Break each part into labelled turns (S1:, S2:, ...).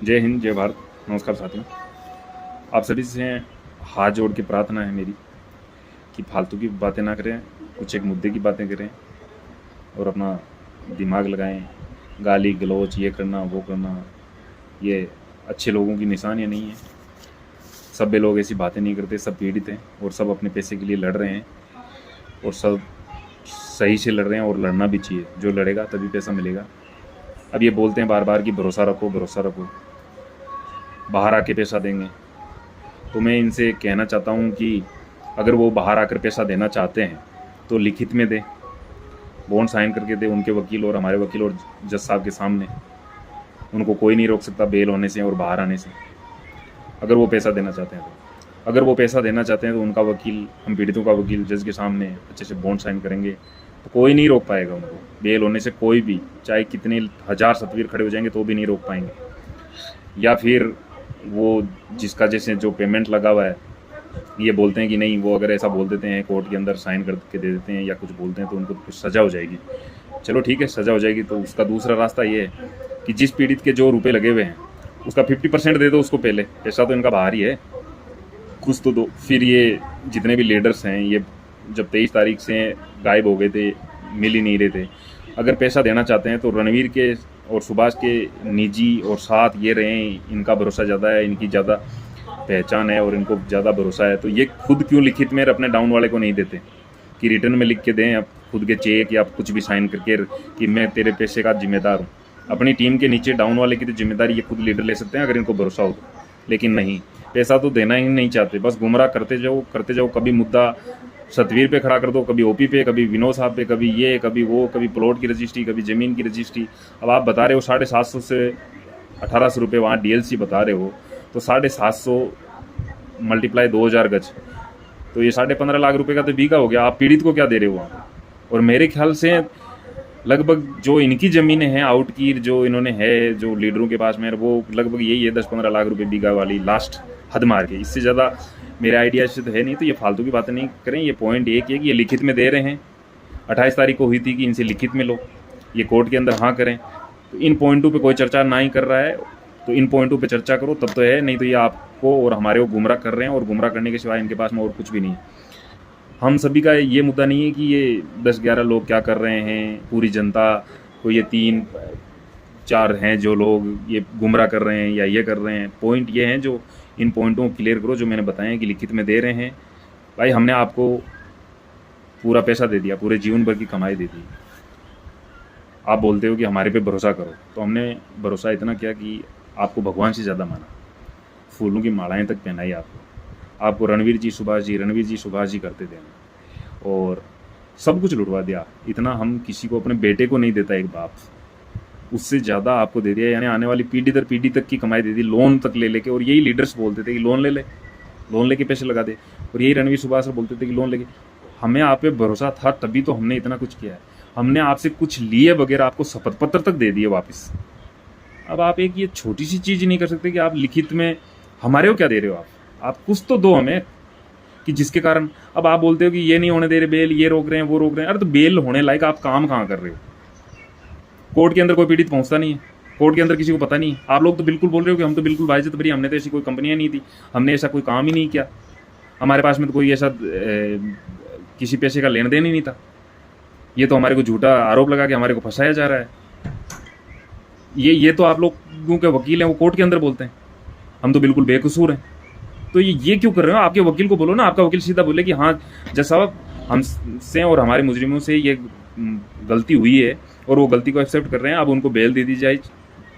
S1: जय हिंद, जय भारत। नमस्कार साथियों, आप सभी से हाथ जोड़ के प्रार्थना है मेरी कि फालतू की बातें ना करें, कुछ एक मुद्दे की बातें करें और अपना दिमाग लगाएं। गाली गलौज ये करना वो करना ये अच्छे लोगों की निशानी नहीं है। सभ्य लोग ऐसी बातें नहीं करते, सब पीड़ित हैं और सब अपने पैसे के लिए लड़ रहे हैं और सब सही से लड़ रहे हैं और लड़ना भी चाहिए। जो लड़ेगा तभी पैसा मिलेगा। अब ये बोलते हैं बार बार कि भरोसा रखो भरोसा रखो, बाहर आके पैसा देंगे। तो मैं इनसे कहना चाहता हूँ कि अगर वो बाहर आकर पैसा देना चाहते हैं तो लिखित में दे, बॉन्ड साइन करके दे, उनके वकील और हमारे वकील और जज साहब के सामने। उनको कोई नहीं रोक सकता बेल होने से और बाहर आने से, अगर वो पैसा देना चाहते हैं तो। अगर वो पैसा देना चाहते हैं तो उनका वकील, हम पीड़ितों का वकील जज के सामने अच्छे से बॉन्ड साइन करेंगे तो कोई नहीं रोक पाएगा उनको बेल होने से। कोई भी, चाहे कितने हजार सतवीर खड़े हो जाएंगे तो भी नहीं रोक पाएंगे। या फिर वो जिसका जैसे जो पेमेंट लगा हुआ है, ये बोलते हैं कि नहीं, वो अगर ऐसा बोल देते हैं कोर्ट के अंदर साइन करके दे देते हैं या कुछ बोलते हैं तो उनको कुछ सज़ा हो जाएगी। चलो ठीक है, सज़ा हो जाएगी तो उसका दूसरा रास्ता ये है कि जिस पीड़ित के जो रुपए लगे हुए हैं उसका 50% दे दो उसको। पहले पैसा तो इनका बाहर ही है, कुछ तो दो। फिर ये जितने भी लीडर्स हैं, ये जब 23 तारीख से गायब हो गए थे, मिल ही नहीं रहे थे। अगर पैसा देना चाहते हैं तो रणवीर के और सुभाष के निजी और साथ ये रहे, इनका भरोसा ज़्यादा है, इनकी ज़्यादा पहचान है और इनको ज़्यादा भरोसा है। तो ये खुद क्यों लिखित में अपने डाउन वाले को नहीं देते कि रिटर्न में लिख के दें, आप खुद के चेक या कुछ भी साइन करके कि मैं तेरे पैसे का जिम्मेदार हूँ। अपनी टीम के नीचे डाउन वाले की तो जिम्मेदारी ये खुद लीडर ले सकते हैं अगर इनको भरोसा हो तो। लेकिन नहीं, पैसा तो देना ही नहीं चाहते, बस गुमराह करते जाओ। कभी मुद्दा सतवीर पे खड़ा कर दो, कभी ओपी पे, कभी विनोद साहब पे, कभी ये कभी वो, कभी प्लॉट की रजिस्ट्री, कभी ज़मीन की रजिस्ट्री। अब आप बता रहे हो 750 से 1800 रुपये वहाँ डीएलसी बता रहे हो, तो 750 मल्टीप्लाई 2000 गज, तो ये 15.5 लाख रुपए का तो बीघा हो गया। आप पीड़ित को क्या दे रहे हो वहाँ? और मेरे ख्याल से लगभग जो इनकी ज़मीनें हैं आउट की, जो इन्होंने है जो लीडरों के पास में, वो लगभग यही है 10-15 लाख रुपए बीघा वाली लास्ट हद मार के। इससे ज़्यादा मेरे आइडिया से तो है नहीं। तो ये फालतू की बातें नहीं करें। ये पॉइंट एक है कि ये लिखित में दे रहे हैं। 28 तारीख को हुई थी कि इनसे लिखित में लो, ये कोर्ट के अंदर हाँ करें। तो इन पॉइंटों पे कोई चर्चा ना ही कर रहा है, तो इन पॉइंटों पे चर्चा करो तब तो है, नहीं तो ये आपको और हमारे को गुमराह कर रहे हैं और गुमराह करने के सिवाय इनके पास में और कुछ भी नहीं है। हम सभी का ये मुद्दा नहीं है कि ये 10-11 लोग क्या कर रहे हैं, पूरी जनता को ये 3-4 हैं जो लोग ये गुमराह कर रहे हैं या ये कर रहे हैं। पॉइंट ये हैं जो इन पॉइंटों को क्लियर करो जो मैंने बताए हैं कि लिखित में दे रहे हैं। भाई हमने आपको पूरा पैसा दे दिया, पूरे जीवन भर की कमाई दे दी। आप बोलते हो कि हमारे पे भरोसा करो, तो हमने भरोसा इतना किया कि आपको भगवान से ज़्यादा माना, फूलों की मालाएं तक पहनाई आपको रणवीर जी सुभाष जी करते थे और सब कुछ लुटवा दिया। इतना हम किसी को, अपने बेटे को नहीं देता एक बाप, उससे ज़्यादा आपको दे दिया। यानी आने वाली पीढ़ी दर पीढ़ी तक की कमाई दे दी, लोन तक ले लेके। और यही लीडर्स बोलते थे कि लोन ले ले, लोन लेके पैसे लगा दे। और यही रणवीर सुभाष बोलते थे कि लोन लेके। हमें आप पे भरोसा था तभी तो हमने इतना कुछ किया है। हमने आपसे कुछ लिए बगैर आपको शपथ पत्र तक दे दिए वापस। अब आप एक ये छोटी सी चीज़ नहीं कर सकते कि आप लिखित में हमारे को क्या दे रहे हो? आप कुछ तो दो हमें कि जिसके कारण। अब आप बोलते हो कि ये नहीं होने दे रहे बेल, ये रोक रहे हैं वो रोक रहे हैं। अरे तो बेल होने लायक आप काम कहाँ कर रहे हो? कोर्ट के अंदर कोई पीड़ित पहुंचता नहीं है, कोर्ट के अंदर किसी को पता नहीं है। आप लोग तो बिल्कुल बोल रहे हो कि हम तो बिल्कुल बाइज्जत भरी, हमने तो ऐसी कोई कंपनियां नहीं थी, हमने ऐसा कोई काम ही नहीं किया, हमारे पास में तो कोई ऐसा किसी पैसे का लेन देन ही नहीं था। ये तो हमारे को झूठा आरोप लगा के हमारे को फंसाया जा रहा है। ये तो आप लोगों के वकील हैं, वो कोर्ट के अंदर बोलते हैं हम तो बिल्कुल बेकसूर हैं। तो ये क्यों कर रहे हो? आपके वकील को बोलो ना, आपका वकील सीधा बोले कि हाँ जज साहब, हमसे और हमारे मुजरिमों से ये गलती हुई है और वो गलती को एक्सेप्ट कर रहे हैं। अब उनको बेल दे दी जाए,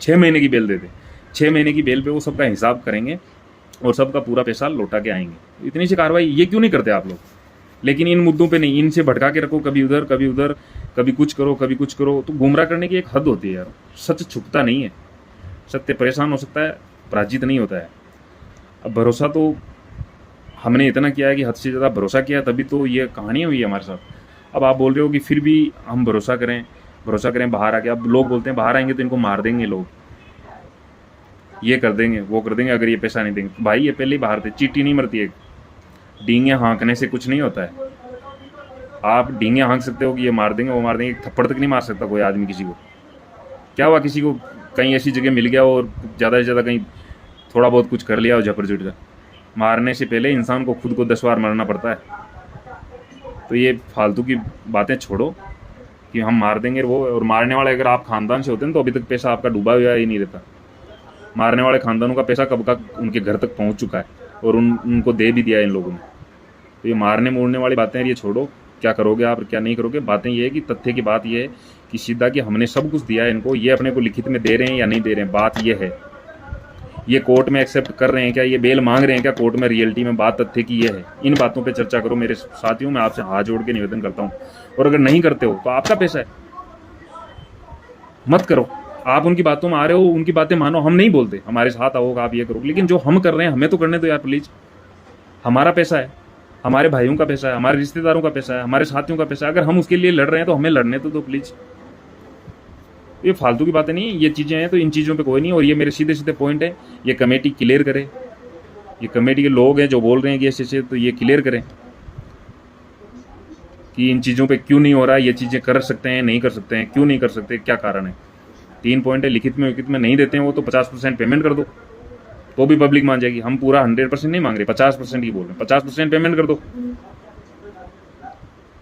S1: 6 महीने की बेल दे दे। 6 महीने की बेल पे वो सबका हिसाब करेंगे और सबका पूरा पैसा लौटा के आएंगे। इतनी सी कार्रवाई ये क्यों नहीं करते आप लोग? लेकिन इन मुद्दों पे नहीं, इनसे भटका के रखो, कभी उधर कभी उधर, कभी कुछ करो कभी कुछ करो। तो गुमराह करने की एक हद होती है यार। सच छुपता नहीं है, सत्य परेशान हो सकता है, पराजित नहीं होता है। अब भरोसा तो हमने इतना किया है कि हद से ज़्यादा भरोसा किया, तभी तो ये कहानी हुई है हमारे साथ। अब आप बोल रहे हो कि फिर भी हम भरोसा करें बाहर आके। अब लोग बोलते हैं बाहर आएंगे तो इनको मार देंगे लोग, ये कर देंगे वो कर देंगे अगर ये पैसा नहीं देंगे। भाई ये पहले ही बाहर थे, चींटी नहीं मरती है, डींगे हाँकने से कुछ नहीं होता है। आप डींगे हाँक सकते हो कि ये मार देंगे वो मार देंगे, थप्पड़ तक नहीं मार सकता कोई आदमी किसी को। क्या हुआ, किसी को कहीं ऐसी जगह मिल गया और ज़्यादा से ज़्यादा कहीं थोड़ा बहुत कुछ कर लिया और झपट जुट जा। मारने से पहले इंसान को खुद को 10 बार मरना पड़ता है। तो ये फालतू की बातें छोड़ो कि हम मार देंगे वो, और मारने वाले अगर आप खानदान से होते हैं तो अभी तक पैसा आपका डूबा हुआ ही नहीं रहता। मारने वाले खानदानों का पैसा कब का उनके घर तक पहुंच चुका है और उनको दे भी दिया इन लोगों ने। तो ये मारने मोड़ने वाली बातें ये छोड़ो, क्या करोगे आप क्या नहीं करोगे। बातें ये है कि तथ्य की बात ये है कि सीधा कि हमने सब कुछ दिया है इनको, ये अपने को लिखित में दे रहे हैं या नहीं दे रहे हैं, बात ये है। ये कोर्ट में एक्सेप्ट कर रहे हैं क्या, ये बेल मांग रहे हैं क्या कोर्ट में, रियलिटी में बात तथ्य की ये है। इन बातों पे चर्चा करो मेरे साथियों, मैं आपसे हाथ जोड़ के निवेदन करता हूँ। और अगर नहीं करते हो तो आपका पैसा है, मत करो। आप उनकी बातों में आ रहे हो, उनकी बातें मानो, हम नहीं बोलते हमारे साथ आओ आप ये करो, लेकिन जो हम कर रहे हैं हमें तो करने दो यार प्लीज। हमारा पैसा है, हमारे भाइयों का पैसा है, हमारे रिश्तेदारों का पैसा है, हमारे साथियों का पैसा है। अगर हम उसके लिए लड़ रहे हैं तो हमें लड़ने तो दो प्लीज। ये फालतू की बातें नहीं, ये चीज़ें हैं तो इन चीज़ों पे कोई नहीं। और ये मेरे सीधे सीधे पॉइंट है, ये कमेटी क्लियर करे। ये कमेटी के लोग हैं जो बोल रहे हैं कि ऐसे, तो ये क्लियर करें कि इन चीज़ों पे क्यों नहीं हो रहा है, ये चीज़ें कर सकते हैं नहीं कर सकते हैं, क्यों नहीं कर सकते, क्या कारण है। 3 पॉइंट है, लिखित में नहीं देते हैं वो तो 50% पेमेंट कर दो तो भी पब्लिक मान जाएगी। हम पूरा 100% नहीं मांग रहे, 50% की बोल रहे हैं। 50% पेमेंट कर दो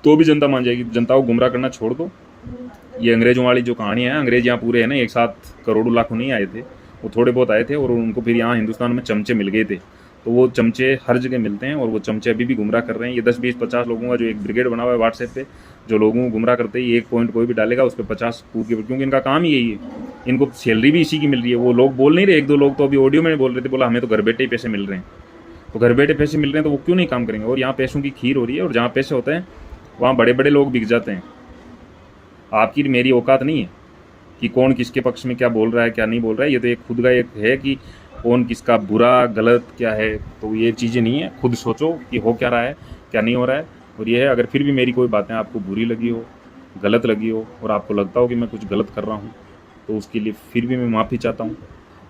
S1: तो भी जनता मान जाएगी। जनता को गुमराह करना छोड़ दो। ये अंग्रेजों वाली जो कहानी है, अंग्रेज यहाँ पूरे है ना एक साथ करोड़ों लाखों नहीं आए थे, वो थोड़े बहुत आए थे और उनको फिर यहाँ हिंदुस्तान में चमचे मिल गए थे। तो वो चमचे हर जगह मिलते हैं और वो चमचे अभी भी गुमराह कर रहे हैं। ये 10, 20, 50 लोगों का जो एक ब्रिगेड बना हुआ है व्हाट्सएप पे, जो लोगों को गुमराह करते हैं। एक पॉइंट कोई भी डालेगा उस पर 50 कूद के, क्योंकि इनका काम ही यही है, इनको सैलरी भी इसी की मिल रही है। वो लोग बोल नहीं रहे, 1-2 लोग तो अभी ऑडियो में बोल रहे थे, बोला हमें तो घर बैठे ही पैसे मिल रहे हैं। तो घर बैठे पैसे मिल रहे हैं तो वो क्यों नहीं काम करेंगे। और यहाँ पैसों की खीर हो रही है और जहाँ पैसे होते हैं वहाँ बड़े बड़े लोग बिक जाते हैं। आपकी मेरी औकात नहीं है कि कौन किसके पक्ष में क्या बोल रहा है क्या नहीं बोल रहा है। ये तो एक खुद का एक है कि कौन किसका बुरा गलत क्या है, तो ये चीज़ें नहीं है। खुद सोचो कि हो क्या रहा है क्या नहीं हो रहा है। और ये है, अगर फिर भी मेरी कोई बातें आपको बुरी लगी हो, गलत लगी हो और आपको लगता हो कि मैं कुछ गलत कर रहा हूँ, तो उसके लिए फिर भी मैं माफ़ी चाहता हूँ।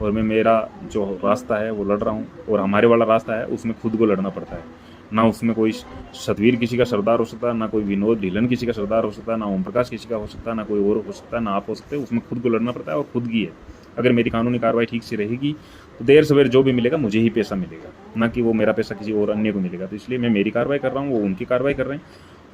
S1: और मैं मेरा जो रास्ता है वो लड़ रहा हूँ, और हमारे वाला रास्ता है उसमें खुद को लड़ना पड़ता है। ना उसमें कोई सतवीर किसी का सरदार हो सकता है, ना कोई विनोद ढीलन किसी का सरदार हो सकता है, ना ओम प्रकाश किसी का हो सकता है, ना कोई और हो सकता है, ना आप हो सकते हैं। उसमें खुद को लड़ना पड़ता है और खुद की है। अगर मेरी कानूनी कार्रवाई ठीक से रहेगी तो देर सवेर जो भी मिलेगा मुझे ही पैसा मिलेगा, ना कि वो मेरा पैसा किसी और अन्य को मिलेगा। तो इसलिए मैं मेरी कार्रवाई कर रहा हूँ, वो उनकी कार्रवाई कर रहे हैं।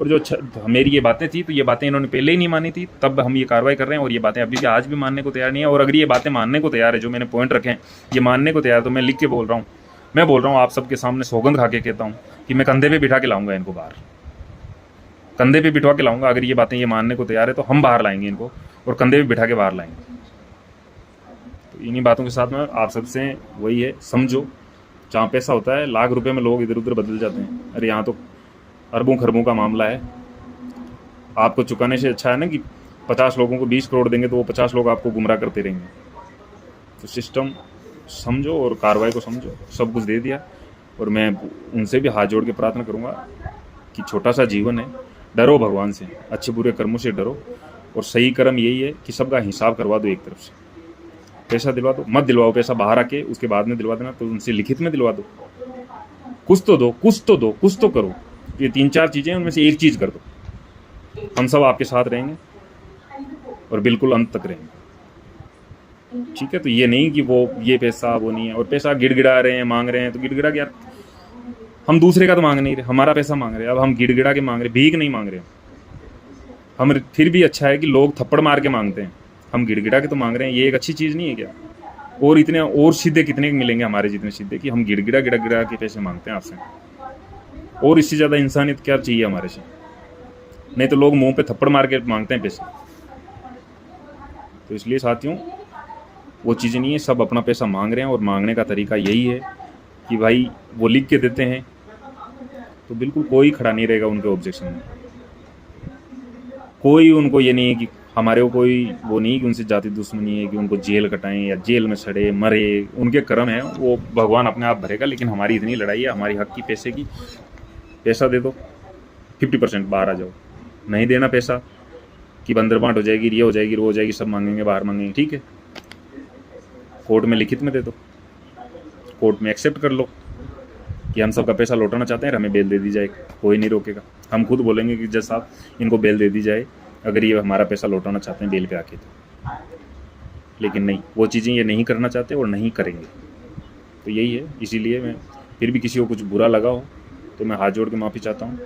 S1: और जो मेरी ये बातें थी, तो ये बातें इन्होंने पहले ही नहीं मानी थी, तब हम ये कार्रवाई कर रहे हैं। और ये बातें अभी भी आज भी मानने को तैयार नहीं है। और अगर ये बातें मानने को तैयार है, जो मैंने पॉइंट रखे हैं ये मानने को तैयार, तो मैं लिख के बोल रहा हूँ, मैं बोल रहा हूँ आप सबके सामने सौगंध खा के कहता हूँ कि मैं कंधे पे बिठा के लाऊंगा इनको बाहर, कंधे पे बिठा के लाऊंगा। अगर ये बातें ये मानने को तैयार है तो हम बाहर लाएंगे इनको, और कंधे पे बिठा के बाहर लाएंगे। तो इन्हीं बातों के साथ में आप सबसे वही है, समझो जहाँ पैसा होता है लाख रुपए में लोग इधर उधर बदल जाते हैं। अरे यहाँ तो अरबों खरबों का मामला है। आपको चुकाने से अच्छा है ना कि 50 लोगों को 20 करोड़ देंगे तो वो 50 लोग आपको गुमराह करते रहेंगे। तो सिस्टम समझो और कार्रवाई को समझो। सब कुछ दे दिया, और मैं उनसे भी हाथ जोड़ के प्रार्थना करूंगा कि छोटा सा जीवन है, डरो भगवान से, अच्छे बुरे कर्मों से डरो। और सही कर्म यही है कि सबका हिसाब करवा दो। एक तरफ से पैसा दिलवा दो, मत दिलवाओ पैसा बाहर आके उसके बाद में दिलवा देना, तो उनसे लिखित में दिलवा दो। कुछ तो दो, कुछ तो दो, कुछ तो करो। ये 3-4 चीज़ें उनमें से एक चीज़ कर दो। हम सब आपके साथ रहेंगे और बिल्कुल अंत तक रहेंगे, ठीक है। तो ये नहीं कि वो ये पैसा वो नहीं है, और पैसा गिड़गिड़ा रहे हैं मांग रहे हैं, तो गिड़गिड़ा के यार हम दूसरे का तो मांग नहीं रहे, हमारा पैसा मांग रहे हैं। अब हम गिड़गिड़ा के मांग रहे, भीख नहीं मांग रहे हम। फिर भी अच्छा है कि लोग थप्पड़ मार के मांगते हैं, हम गिड़गिड़ा के तो मांग रहे हैं। ये एक अच्छी चीज़ नहीं है क्या। और इतने और सीधे कितने मिलेंगे हमारे जितने सीधे कि हम गिड़गिड़ा गिड़गिड़ा के पैसे मांगते हैं आपसे। और इससे ज़्यादा इंसानियत क्या चाहिए हमारे से। नहीं तो लोग मुंह पे थप्पड़ मार के मांगते हैं पैसे। तो इसलिए साथियों वो चीज़ नहीं है, सब अपना पैसा मांग रहे हैं। और मांगने का तरीका यही है कि भाई वो लिख के देते हैं तो बिल्कुल कोई खड़ा नहीं रहेगा उनके ऑब्जेक्शन में। कोई उनको ये नहीं है कि हमारे को कोई वो नहीं कि उनसे जाति दुश्मनी है कि उनको जेल कटाएं या जेल में सड़े मरे। उनके कर्म है, वो भगवान अपने आप भरेगा। लेकिन हमारी इतनी लड़ाई है हमारी हक की, पैसे की। पैसा दे दो, 50% बाहर आ जाओ। नहीं देना पैसा कि बंदर बांट हो जाएगी, ये हो जाएगी, वो हो जाएगी, सब मांगेंगे बाहर मांगेंगे, ठीक है। कोर्ट में लिखित में दे दो, कोर्ट में एक्सेप्ट कर लो कि हम सबका पैसा लौटाना चाहते हैं, हमें बेल दे दी जाए, कोई नहीं रोकेगा। हम खुद बोलेंगे कि जज साहब इनको बेल दे दी जाए अगर ये हमारा पैसा लौटाना चाहते हैं बेल पे आके। तो लेकिन नहीं, वो चीज़ें ये नहीं करना चाहते और नहीं करेंगे। तो यही है, इसीलिए मैं फिर भी किसी को कुछ बुरा लगा हो तो मैं हाथ जोड़ के माफ़ी चाहता हूँ।